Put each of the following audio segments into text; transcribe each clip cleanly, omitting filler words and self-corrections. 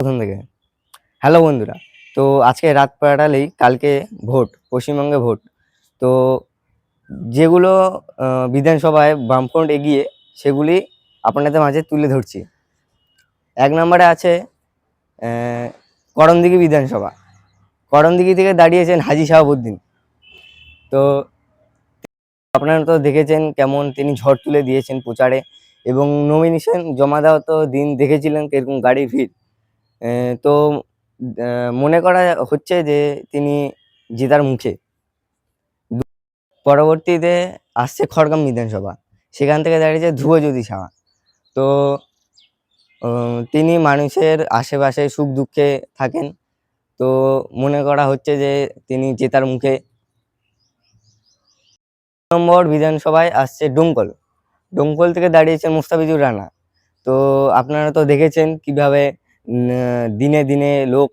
প্রথম থেকে। হ্যালো বন্ধুরা, তো আজকে রাত পোহালেই কালকে ভোট, পশ্চিমবঙ্গে ভোট। তো যেগুলো বিধানসভায় বামফ্রন্ট এগিয়ে, সেগুলি আপনাদের মাঝে তুলে ধরছি। ১ নম্বরে আছে করণদিঘি বিধানসভা। করণদিঘি থেকে দাঁড়িয়েছেন হাজী শাহাবুদ্দিন। তো আপনারা তো দেখেছেন কেমন তিনি ঝড় তুলে দিয়েছেন প্রচারে, এবং নমিনেশন জমা দেওয়া তো দিন দেখেছিলেন কিরকম গাড়ির ভিড়। তো মনে করা হচ্ছে যে তিনি জেতার মুখে। পরবর্তীতে আসছে খড়গ্রাম বিধানসভা, সেখান থেকে দাঁড়িয়েছে ধ্রুবজ্যোতি সাহা। তো তিনি মানুষের আশেপাশে সুখ দুঃখে থাকেন, তো মনে করা হচ্ছে যে তিনি জেতার মুখে। নম্বর বিধানসভায় আসছে ডোমকল। ডোমকল থেকে দাঁড়িয়েছে মুস্তাফিজুর রানা। তো আপনারা তো দেখেছেন কিভাবে দিনে দিনে লোক,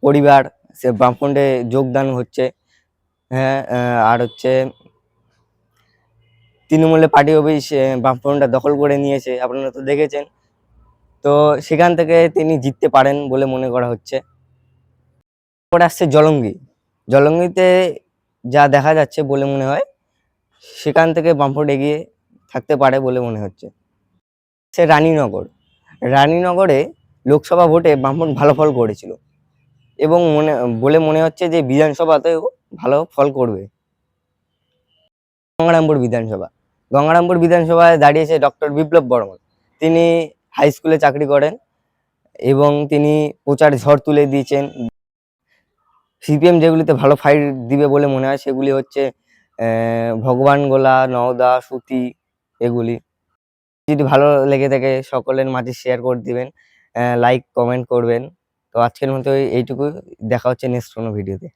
পরিবার সে বামফ্রন্টে যোগদান হচ্ছে। হ্যাঁ, আর হচ্ছে তৃণমূলের পার্টি অফিস বামফ্রন্টটা দখল করে নিয়েছে, আপনারা তো দেখেছেন। তো সেখান থেকে তিনি জিততে পারেন বলে মনে করা হচ্ছে। পরে আসছে জলঙ্গি। জলঙ্গিতে যা দেখা যাচ্ছে বলে মনে হয়, সেখান থেকে বামফ্রন্ট এগিয়ে থাকতে পারে বলে মনে হচ্ছে। সে রানীনগর। রানীনগরে লোকসভা ভোটে বামফ্রন্ট ভালো ফল করেছিল, এবং মনে হচ্ছে যে বিধানসভাতেও ভালো ফল করবে। গঙ্গারামপুর বিধানসভা। গঙ্গারামপুর বিধানসভায় দাঁড়িয়েছে ডক্টর বিপ্লব বর্মন। তিনি হাই স্কুলে চাকরি করেন, এবং তিনি প্রচার ঝড় তুলে দিয়েছেন। সিপিএম যেগুলিতে ভালো ফাইট দিবে বলে মনে হয় সেগুলি হচ্ছে ভগবানগোলা, নওদা, সুতি, এগুলি। যদি ভালো লেগে থাকে সকলের মাঝে শেয়ার করে দিবেন, লাইক কমেন্ট করবেন। তো আজকের মতো এইটুকু। দেখা হচ্ছে নেক্সট কোনো ভিডিওতে।